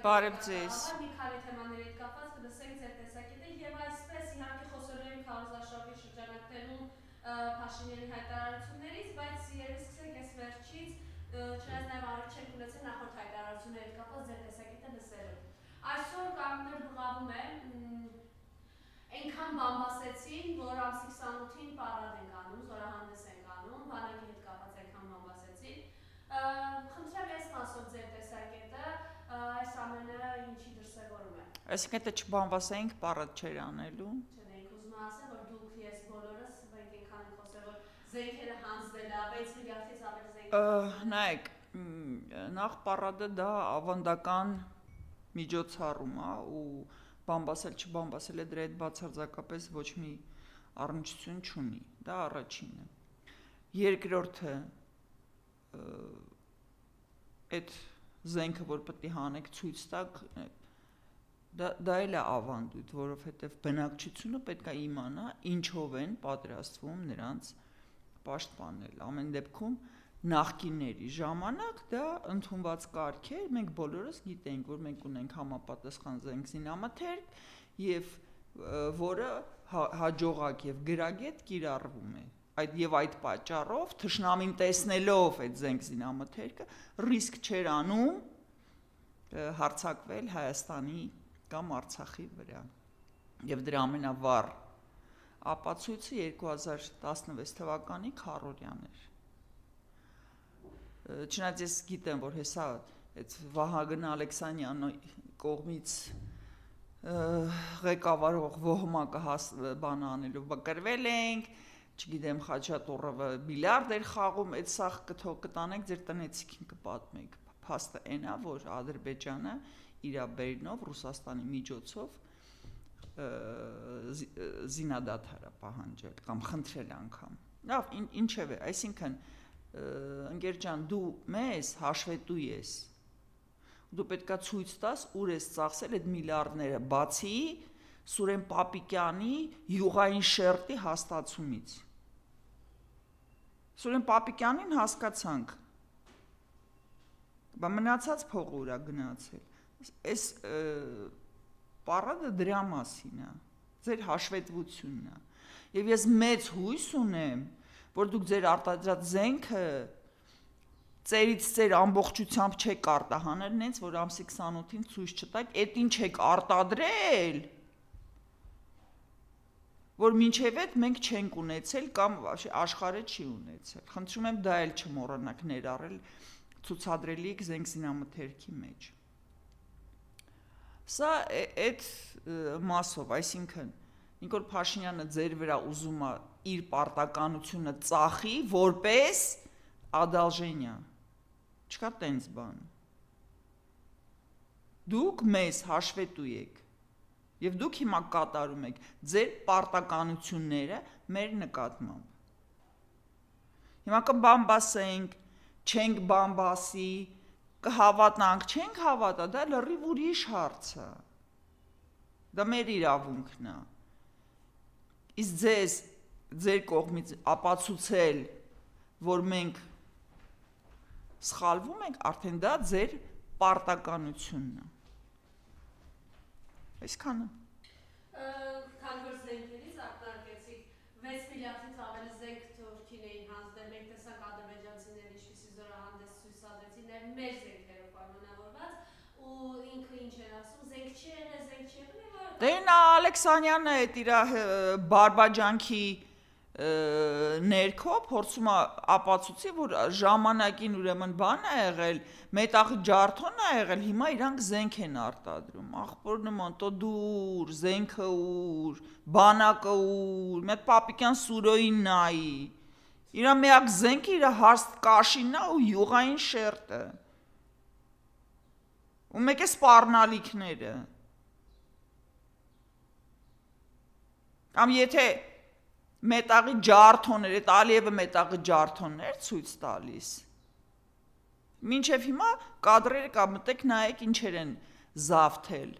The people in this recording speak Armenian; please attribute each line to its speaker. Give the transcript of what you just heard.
Speaker 1: Բարև ձեզ։
Speaker 2: Մի քանի թեմաների հետ կապված կլսենք ձեր տեսակետը եւ այսպես իհարկե խոսելու ենք քարոզարշավի շրջանակներում Փաշինյանի հայտարարություններից, բայց երևի սկսենք այս վերջից, չնայած նաեւ առիթ չենք ունեցել նախորդ հայտարարությունների հետ կապված ձեր տեսակետը լսելու։ Այսօր կանգնել բղավում է այնքան բամբասեցին, որ ամսի 28-ին պարադ ենք անում, զորահանդես ենք անում, բանակի հետ կապված այնքան բամբասեցին։ Խնդրեմ այս մասով ձեր տեսակետը, այս ամենը ինչի դրսևորում է։
Speaker 1: Այսինքն դա չբանվասենք պարադ չէր անելու։
Speaker 2: Չենք ուզում ասել, որ դուք ես բոլորս մենք այնքան ենք խոսել, որ զենքերը հանձնել է, 6 միլիարդից ավելի զենք։
Speaker 1: Նայեք, նախ պարադը դա ավանդական միջոցառում է ու բամբասել չբամբասել է դրա հետ բացարձակապես ոչ մի առնչություն չունի, դա առաջինը։ Երկրորդը այդ զենքը, որ պետք է հանեք ցույց տակ, դա էլ է ավանդույթ, որովհետև բնակչությունը պետք է իմանա ինչով են պատրաստվում նրանց պաշտպանել։ Ամեն դեպքում նախկինների ժամանակ դա ընդունված կարգ էր, մենք բոլորս գիտենք, որ մենք ունենք համապատասխան զենքզինամթերք եւ որը հաջողակ եւ գրագետ կիրառվում է։ Այդ պատճառով թշնամին տեսնելով այդ զենքզինամթերքը ռիսկ չէր անում հարձակվել Հայաստանի կամ Արցախի վրա։ Եվ դրա ամենավառ ապացույցը 2016 թվականի քառորյան էր։ Չնայած ես գիտեմ, որ հեսա այդ Վահագն Ալեքսանյանի կողմից ղեկավարող ոհմակը բան անելով կրվել ենք, չգիտեմ Խաչատուրովը միլիարդ էր խաղում, այդ սաղ կտանենք ձեր տնեցիքին կպատմենք։ Փաստը այն է, որ Ադրբեջանը իր բերնով Ռուսաստանի միջոցով զինադադար է պահանջել կամ խնդրել անգամ։ Լավ, ինչևէ, այսինքն ընկեր ջան, դու մեզ հաշվետու ես։ Դու պետքա ցույց տաս, ուր ես ծախսել այդ միլիարդները, բացի Սուրեն Պապիկյանի յուղային շերտի հաստացումից։ Սուրեն Պապիկյանին հասկացանք։ Բա մնացած փողը ուրա գնացել։ Այս պարադը դրա մասին է, ձեր հաշվետվությունն է։ Եվ ես մեծ հույս ունեմ, որ դուք ձեր արտադրած զենքը ծերից ծեր ամբողջությամբ չեք արտահանել, նենց որ ամսի 28-ին ցույց չտաք, այդ ինչ եք արտադրել, որ մինչև այդ մենք չենք ունեցել կամ աշխարհը չի ունեցել։ Խնդրում եմ դա էլ չմոռանաք ներառել ցուցադրելիք զենքզինամթերքի մեջ։ Սա այդ մասով, այսինքն Նիկոլ Փաշինյանը ձեր վրա ուզում է իր պարտականությունը ծախի որպես ադալժենիա։ Չկա տենց բան։ Դուք մեզ հաշվետու եք եւ դուք հիմա կատարում եք ձեր պարտականությունները մեր նկատմամբ։ Հիմա կբամբասենք, չենք բամբասի, կհավատնանք, չենք հավատա, դա լրիվ ուրիշ հարց է։ Դա մեր իրավունքն է։ Իսկ ձեր կողմից ապացուցել, որ մենք սխալվում ենք, արդեն դա ձեր պարտականությունն է։ Այսքանը։
Speaker 2: Քանի որ զենքերից ակնարկեցիք 6 միլիարդից ավելի զենք Թուրքին էին հանձնել, մենք տեսանք ադրբեջանցիները ինչպիսի զորահանդես ցույց տվեցին, նաև մեր զենքերով պայմանավորված, ու ինքը ինչ էր ասում, զենք չի եղել, զենք չի եղել։
Speaker 1: Դե նա Ալեքսանյանը այդ իր բարբաջանքի ներքո փորձում է ապացուցի, որ ժամանակին ուրեմն բան է եղել, մետաղի ջարդոն է եղել, հիմա իրանք զենք են արտադրում, ախպոր նման, տո դուր, զենքը ուր, բանակը ուր, մետ Պապիկյան Սուրոյին նայի, իրա միակ զենքը իր հարստ կաշինն է ու յուղային շերտը, ու մեկ է սպառնալիքները, կամ եթե մետաղի ջարդոներ, այդ Ալիևը մետաղի ջարդոններ ցույց տալիս։ Մինչև հիմա կադրերը կամ մտեք նայեք ինչեր են զավթել